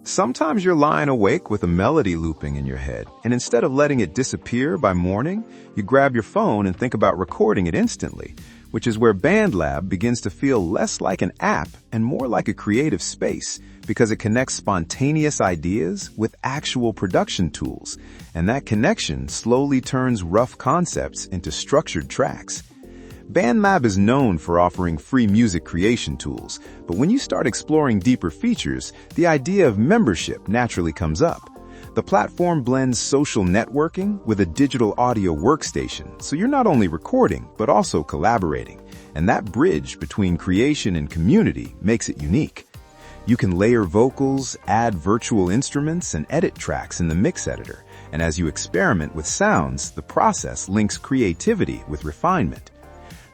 Sometimes you're lying awake with a melody looping in your head, and instead of letting it disappear by morning, you grab your phone and think about recording it instantly, which is where BandLab begins to feel less like an app and more like a creative space, because it connects spontaneous ideas with actual production tools, and that connection slowly turns rough concepts into structured tracks. BandLab is known for offering free music creation tools, but when you start exploring deeper features, the idea of membership naturally comes up. The platform blends social networking with a digital audio workstation, so you're not only recording, but also collaborating. And that bridge between creation and community makes it unique. You can layer vocals, add virtual instruments, and edit tracks in the mix editor. And as you experiment with sounds, the process links creativity with refinement.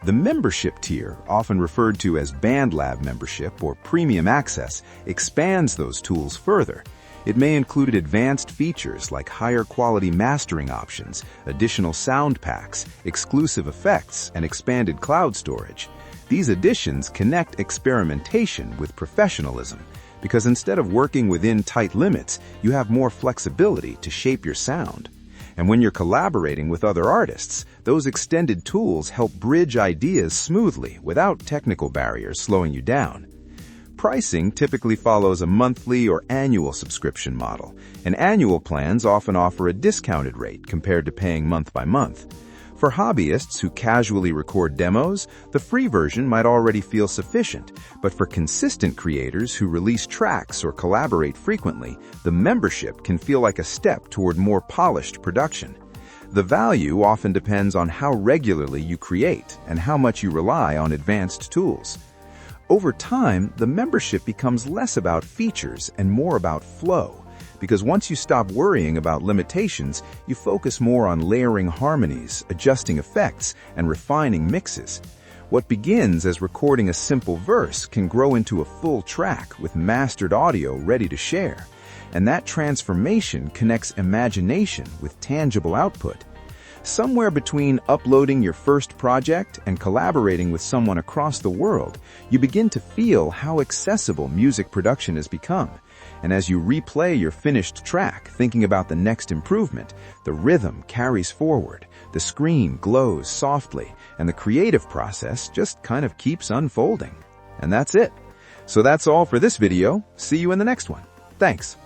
The membership tier, often referred to as BandLab membership or premium access, expands those tools further. It may include advanced features like higher quality mastering options, additional sound packs, exclusive effects, and expanded cloud storage. These additions connect experimentation with professionalism, because instead of working within tight limits, you have more flexibility to shape your sound. And when you're collaborating with other artists, those extended tools help bridge ideas smoothly without technical barriers slowing you down. Pricing typically follows a monthly or annual subscription model, and annual plans often offer a discounted rate compared to paying month by month. For hobbyists who casually record demos, the free version might already feel sufficient, but for consistent creators who release tracks or collaborate frequently, the membership can feel like a step toward more polished production. The value often depends on how regularly you create and how much you rely on advanced tools. Over time, the membership becomes less about features and more about flow, because once you stop worrying about limitations, you focus more on layering harmonies, adjusting effects, and refining mixes. What begins as recording a simple verse can grow into a full track with mastered audio ready to share. And that transformation connects imagination with tangible output. Somewhere between uploading your first project and collaborating with someone across the world, you begin to feel how accessible music production has become. And as you replay your finished track, thinking about the next improvement, the rhythm carries forward, the screen glows softly, and the creative process just kind of keeps unfolding. And that's it. So that's all for this video. See you in the next one. Thanks.